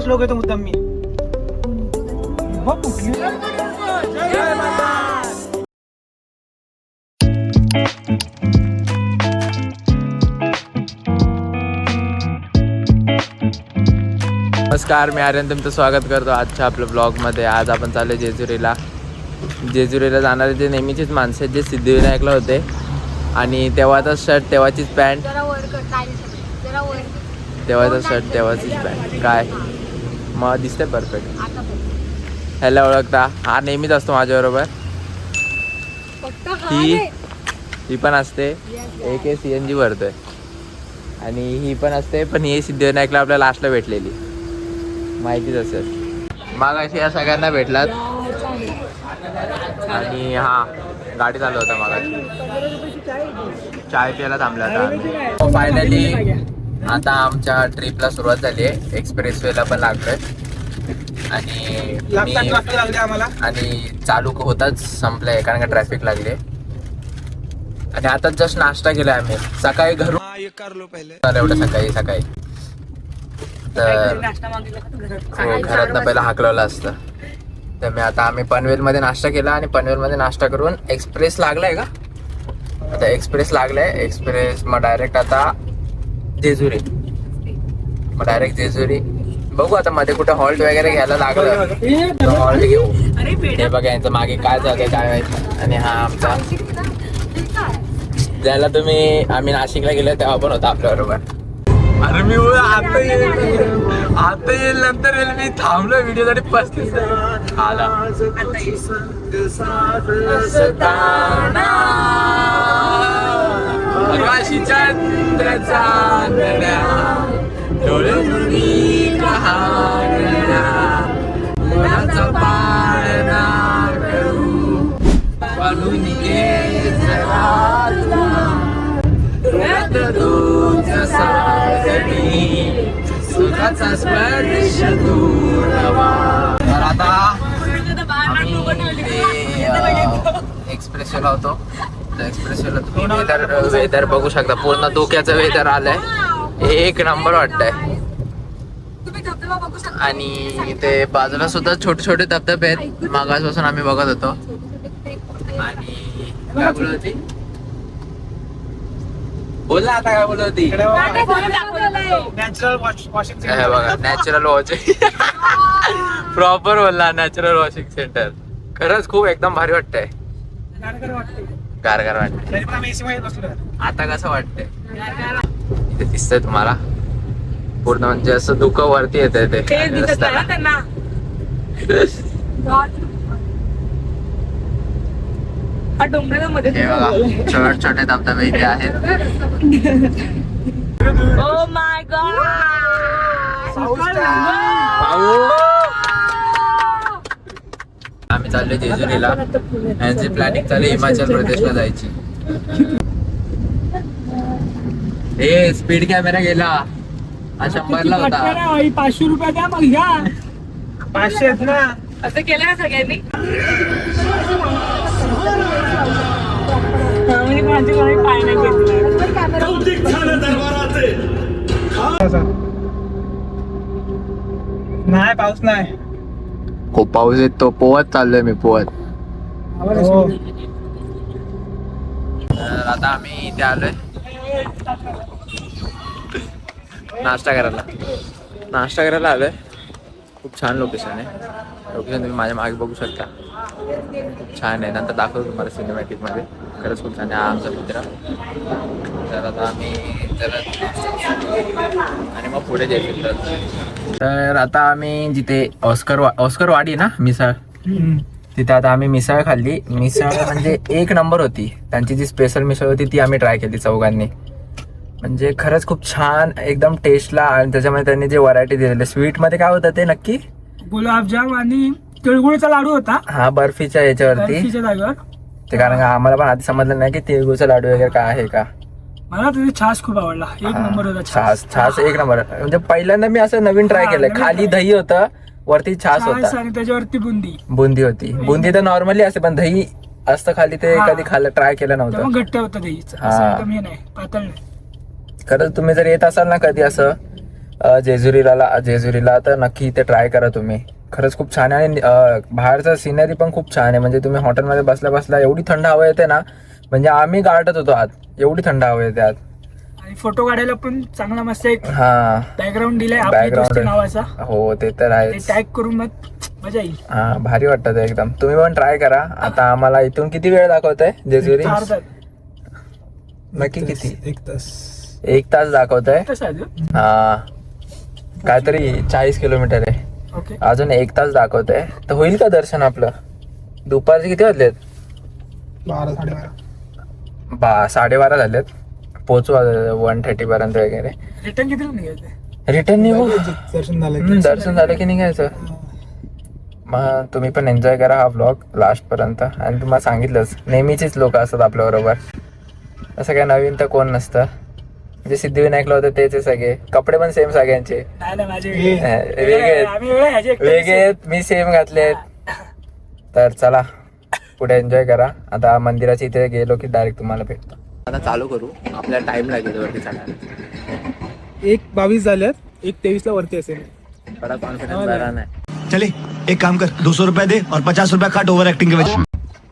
श्लोक येतो मुद्दाम मी. नमस्कार, मी आर्यन तुमचं स्वागत करतो आजच्या आपल्या ब्लॉगमध्ये. आज आपण चाललो जेजुरीला. जेजुरीला जाणारे जे नेहमीचीच माणसं आहेत, जे सिद्धिविनायकला होते आणि तेव्हाचा शर्ट तेव्हाचीच पॅन्ट, तेव्हाचा शर्ट तेव्हाचीच पॅन्ट. काय मग दिसते परफेक्ट. ह्याला ओळखता? हा नेहमीच असतो माझ्याबरोबर. ही पण असते, एक CNG भरतोय आणि ही पण असते, पण ही सिद्धिविनायकला आपल्याला लास्टला भेटलेली, माहितीच असेल. मग अशी या सगळ्यांना भेटलात आणि हा गाडी चालू होता. मग चाय प्यायला थांबला आता. फायनली आता आमच्या ट्रिपला सुरुवात झाली आहे. एक्सप्रेसवेला पण लागलोय आणि चालू होताच संपलंय कारण का ट्रॅफिक लागले. आणि आता जस्ट नाश्ता केलाय आम्ही सकाळी घरून. एवढं सकाळी तर घरातनं पहिला हाकलवलं असतं. तर मी आता आम्ही पनवेलमध्ये नाश्ता केला आणि पनवेलमध्ये नाश्ता करून एक्सप्रेस लागलाय का, आता एक्सप्रेस लागलाय. एक्सप्रेस मग डायरेक्ट आता जेजुरी, मग डायरेक्ट जेजुरी. बघू आता मध्ये कुठे हॉल्ट वगैरे घ्यायला लागलं हॉल्ट घेऊ. हे बघा यांचं मागे काय झालंय काय माहिती. आणि हा आमचा ज्याला आम्ही नाशिकला गेलो तेव्हा पण होता आपल्या बरोबर. अरे मी आता येईल नंतर येईल. मी थांबलो व्हिडिओसाठी 35 आला. आकाशी चंद्र चांदण्या डोळे पाळणा करू पालून ये सुखाचा स्पर्श दूरवा. तर आता एक्सप्रेसवेला होतो. तर एक्सप्रेसवेला तुम्ही वेदर बघू शकता. पूर्ण धोक्याचं वेदर आलंय, एक नंबर वाटतंय. आणि ते बाजूला सुद्धा छोटे छोटे धबधबे आहेत. मागासपासून आम्ही बघत होतो. आणि काय बोलत होती, बोलला आता काय बोलत होती. नॅचरल वॉशिंग बघा नॅचरल वॉशिंग प्रॉपर बोलला. Natural washing centre. खरंच खूप एकदम भारी वाटतंय. गारगार वाटतंय. आता कसं वाटतंय इथे दिसतंय तुम्हाला पूर्ण, म्हणजे असं दुःख वरती येतंय ते हे बघा. छोटे छोटे धबधबे इथे आहेत. Oh my God! आम्ही चाललोय जेजुरीला. यांची प्लॅनिंग चालू हिमाचल प्रदेशला जायची. हे स्पीड कॅमेरा गेला, हा 100ला होता. 500 रुपये द्या मग घ्या. 500 आहेत ना. असं केलं ना सगळ्यांनी. पाय नाही नाही, पाऊस नाही. खूप पाऊस येतो. पोहत चाललोय मी, पोहत. तर आता आम्ही इथे आलोय नाश्ता करायला आलोय. खूप छान लोकेशन आहे. लोकेशन तुम्ही माझ्या मागे बघू शकता. खूप छान आहे. नंतर दाखवतो तुम्हाला सिनेमॅटिक मध्ये. खरंच खूप छान आहे. हा आमचा मित्र. तर आता आम्ही आणि मग पुढे जायचं. तर आता आम्ही जिथे ऑस्कर वाडी ना मिसळ, तिथे आता आम्ही मिसळ खाल्ली. मिसळ म्हणजे एक नंबर होती. त्यांची जी स्पेशल मिसळ होती ती आम्ही ट्राय केली चौघांनी. म्हणजे खरंच खूप छान एकदम टेस्टला. आणि त्याच्यामध्ये त्यांनी जे व्हरायटी दिलेली स्वीटमध्ये काय होतं ते नक्की गुलाबजाम आणि तिळगुळचा लाडू होता. हा बर्फीच्या याच्यावरती जागेवर ते. कारण का आम्हाला पण आधी समजलं नाही की तिळगुळचा लाडू वगैरे काय आहे का. मला त्याचा छास खूप आवडला. एक नंबर होता छास एक नंबर. म्हणजे पहिल्यांदा मी असं नवीन ट्राय केलं. खाली दही होतं, वरती छास होता आणि त्याच्यावरती बुंदी होती. बुंदी तर नॉर्मली असते, पण दही असतं खाली. ते कधी खाल्लं ट्राय केलं नव्हतं. घट्ट होतं दहीचं, पातळ नाही. खरंच तुम्ही जर येत असाल ना कधी असं जेजुरीला तर नक्की इथे ट्राय करा तुम्ही. खरंच खूप छान आहे आणि बाहेरचा सिनरी पण खूप छान आहे. म्हणजे तुम्ही हॉटेलमध्ये बसल्या बसल्या एवढी थंड हवा येते ना, म्हणजे आम्ही गारठत होतो आत, एवढी थंड हवा येते आत. आणि फोटो काढायला पण चांगला मस्त एक हा बॅकग्राऊंड दिलाय बॅकग्राऊंड नावाचा. हो ते तर आहे. टॅग करून मग मजा येईल. हा भारी वाटतं ते एकदम. तुम्ही पण ट्राय करा. आता आम्हाला इथून किती वेळ दाखवत आहे जेजुरी? 4 तास. नक्की किती? 1 तास. 1 तास दाखवत आहे. कसं आहे? हा काहीतरी 40 किलोमीटर आहे. ओके. अजून 1 तास दाखवत आहे. तर होईल का दर्शन आपलं? दुपारचे किती वाजलेत? 12 साडेबारा. 12:30 झालेत. पोहोचू 1:30 पर्यंत वगैरे. रिटर्न किती निघायचं? रिटर्न निघू. दर्शन झालं की निघायचं. मग तुम्ही पण एन्जॉय करा हा व्लॉग लास्ट पर्यंत. आणि तुम्हाला सांगितलंच, नेहमीचीच लोक असतात आपल्याबरोबर, असं काय नवीन तर कोण नसतं. म्हणजे सिद्धिविनायकला होते तेच आहे सगळे. कपडे पण सेम सगळ्यांचे. वेगळे मी सेम घातलेत. तर चला पुढे एन्जॉय करा. आता मंदिराच्या इथे गेलो की डायरेक्ट तुम्हाला भेटतो. आता चालू करू. आपल्याला टाइम लागेल वरती चढायला. 1:22 झाल्यात. 1:23 वरती असेल. बडा कॉन्फिडन्स बरा नाही. चले एक काम कर 200 रुपए दे और 50 रुपया काट ओवर एक्टिंग के वजह.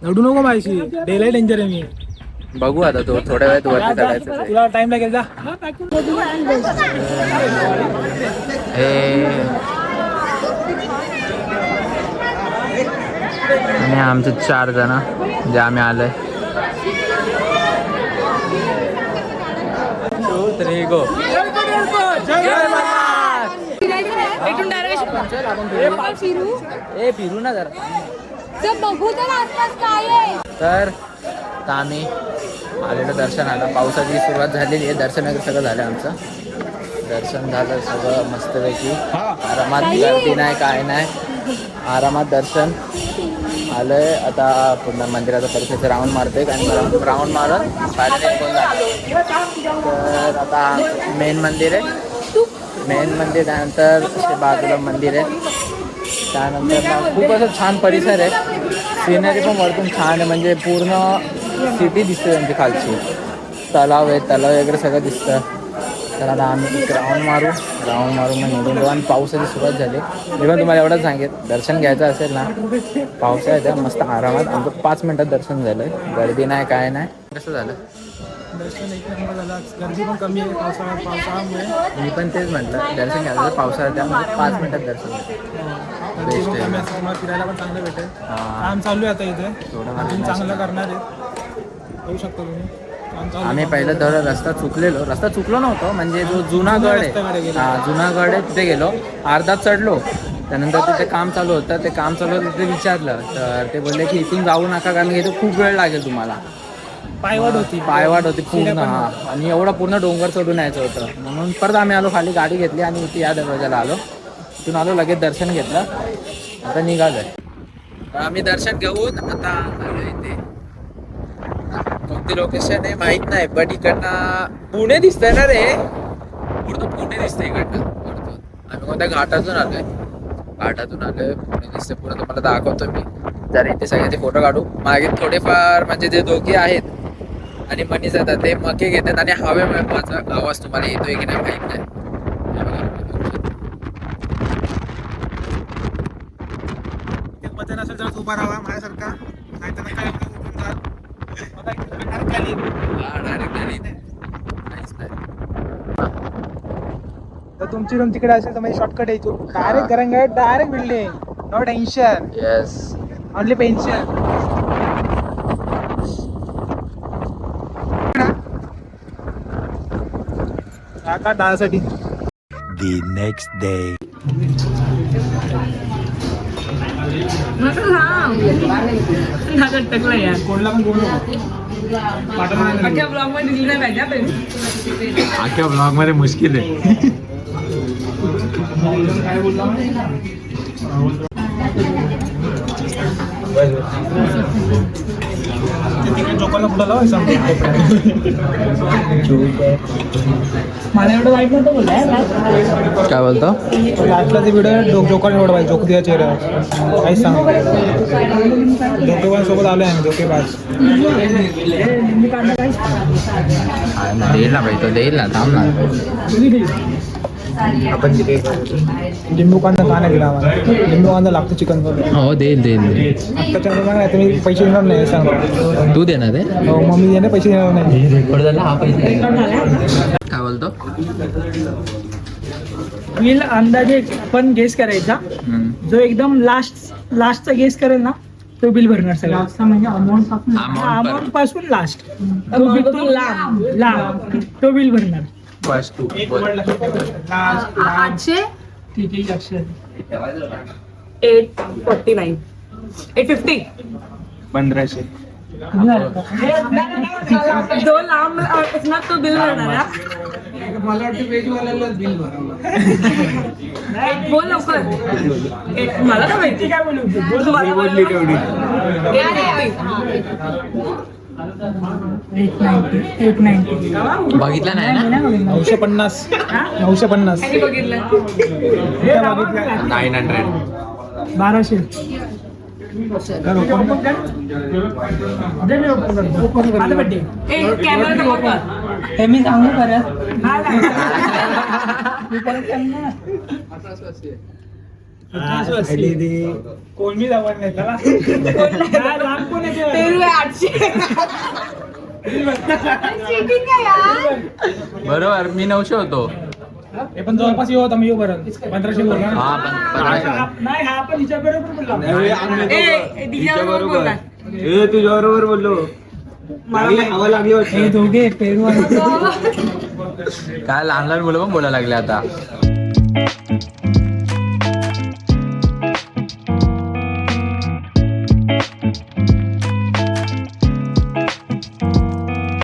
रडू नको माझी. डेला डेंजर आहे मी. बघू आता तो थोड्या वेळात वरती चढायचं. तुला टाइम लागेल जा. आणि आमचे 4 जण जे आम्ही आलोय. 2, 3 गो. फिरू ना जरा बघू तर आसपास काय आहे. तर आता आम्ही आलेलं दर्शनाला. पावसाची सुरुवात झालेली आहे. दर्शन वगैरे सगळं झालं आमचं. दर्शन झालं सगळं मस्तपैकी. आरामात गर्दी नाही काय नाही. आरामात दर्शन आलंय. आता पुन्हा मंदिराचा परिसर राऊंड मारतोय आणि राऊंड मारून बाहेर निघून जातो. तर आता मेन मंदिर आहे. मेन मंदिर त्यानंतर बाजूला मंदिर आहे. त्यानंतर खूप असं छान परिसर आहे. सिनरी पण वरतून छान आहे. म्हणजे पूर्ण सिटी दिसते त्यांची खालची. तलाव आहे, तलाव वगैरे सगळं दिसतं. तर आता आम्ही राऊंड मारू मग निघून जाऊ. आणि पावसाची सुरुवात झाली. मी पण तुम्हाला एवढंच सांगेन, दर्शन घ्यायचं असेल ना पावसाळ्यात मस्त आरामात. आमचं 5 मिनटात दर्शन झालं. गर्दी नाही काय नाही. कसं झालं दर्शन? एक नंबर झाला. गर्दी पण कमी आहे पावसाळ्यामुळे. मी पण तेच म्हटलं, दर्शन घ्यायचं पावसाळ्यात त्यामुळे 5 मिनटात दर्शन बेस्ट आहे. तुम्हाला फिरायला पण चांगलं भेटेल. काम चालू आहे आता इथे. अजून चांगलं करणार आहे. येऊ शकता तुम्ही. आम्ही पहिलं तर रस्ता चुकलो नव्हतो. म्हणजे जो जुना गड आहे, जुना गड आहे तिथे गेलो. अर्धा चढलो. त्यानंतर तिथे काम चालू होतं. तिथे विचारलं तर ते बोलले की इथून जाऊ नका, कारण की इथे खूप वेळ लागेल तुम्हाला. पायवाट होती पूर्ण. आणि एवढा पूर्ण डोंगर चढून यायचं होतं. म्हणून परत आम्ही आलो खाली, गाडी घेतली आणि इथे या दरवाजाला आलो. तिथून आलो, लगेच दर्शन घेतलं. आता निघालोय. आम्ही दर्शन घेऊन आता आलो इथे. कोणती लोकेशन आहे माहित नाही, बट इकडनं पुणे दिसतंय ना रे. पूर्ण पुणे दिसतंय इकडनं. आम्ही कोणत्या घाटातून आलोय. पुणे दिसतंय पूर्ण. तुम्हाला दाखवतो मी. जर इथे सगळ्यांचे फोटो काढू. मागे थोडेफार म्हणजे जे दोघे आहेत आणि मनीष जातात ते मके घेतात आणि हवेमुळे माझा आवाज तुम्हाला येतोय की नाही माहित नाही. उभा राहा माझ्यासारखा. तर तुमची रूम तिकडे असेल तर म्हणजे शॉर्टकट आहे. डायरेक्ट गरंगाट, direct building. No tension. Yes. Only pension. काका डाळसाठी. The next day. कोणला पण बोलू आख्या ब्लॉग मध्ये मुश्किल आहे. जोकाला कुठं लावायचं मला एवढं वाईट नव्हतं बोलला. काय बोलतो? लास्टला ते व्हिडिओ जोकाला एवढं पाहिजे. जोक दिया चेहऱ्यावर काहीच सांग. जोकेबाज सोबत आलोय आम्ही. जोकेबाज देईल ना भाई, तो देईल ना. थांब ना. आपण तिथे लिंबू कांदा का नाही दिला आम्हाला लिंबू कांदा लागतो चिकन मध्ये हो देईल देईल आत्ताच्या सांगा तुम्ही पैसे देणार नाही सांगा तू देणार आहे हो मम्मी देणे पैसे देणार नाही हा पैसे काय बोलतो बिल अंदाजे आपण गेस करायचा जो एकदम लास्टचा गेस करेल ना तो बिल भरणार सगळं म्हणजे अमाऊंट पासून लास्ट तो लांब तो बिल भरणार फर्स्ट तू बोल. 800 ठीक आहे लक्षात 849 850 1500 जो लांब असणार तो बिल भरणार हा? मला वाटतं वेजवाल्याला बिल भरावं बोल लवकर मला काय माहिती काय बोलू मला बोलली तेवढी 890 बघितला नाही ना 950 950 त्यांनी बघितलं 900 1200 कॅमेरा नको कर. हे मी सांगू परत कोण मी जवळ नाही त्याला लांब कोण येते पेरू आहे 800 Cheating आहे यार. बरोबर मी 900 होतो हे पण जवळपास येऊ होता मी येऊ बरं 1500 बोलला हा पण 1500 नाही हा पण हिच्या बरोबर बोलला दिल्यावर बोलला. तुझ्या बरोबर बोललो हवा लागली हे दोघे पेरू आणि काय लहान लहान मुलं पण बोलायला लागले आता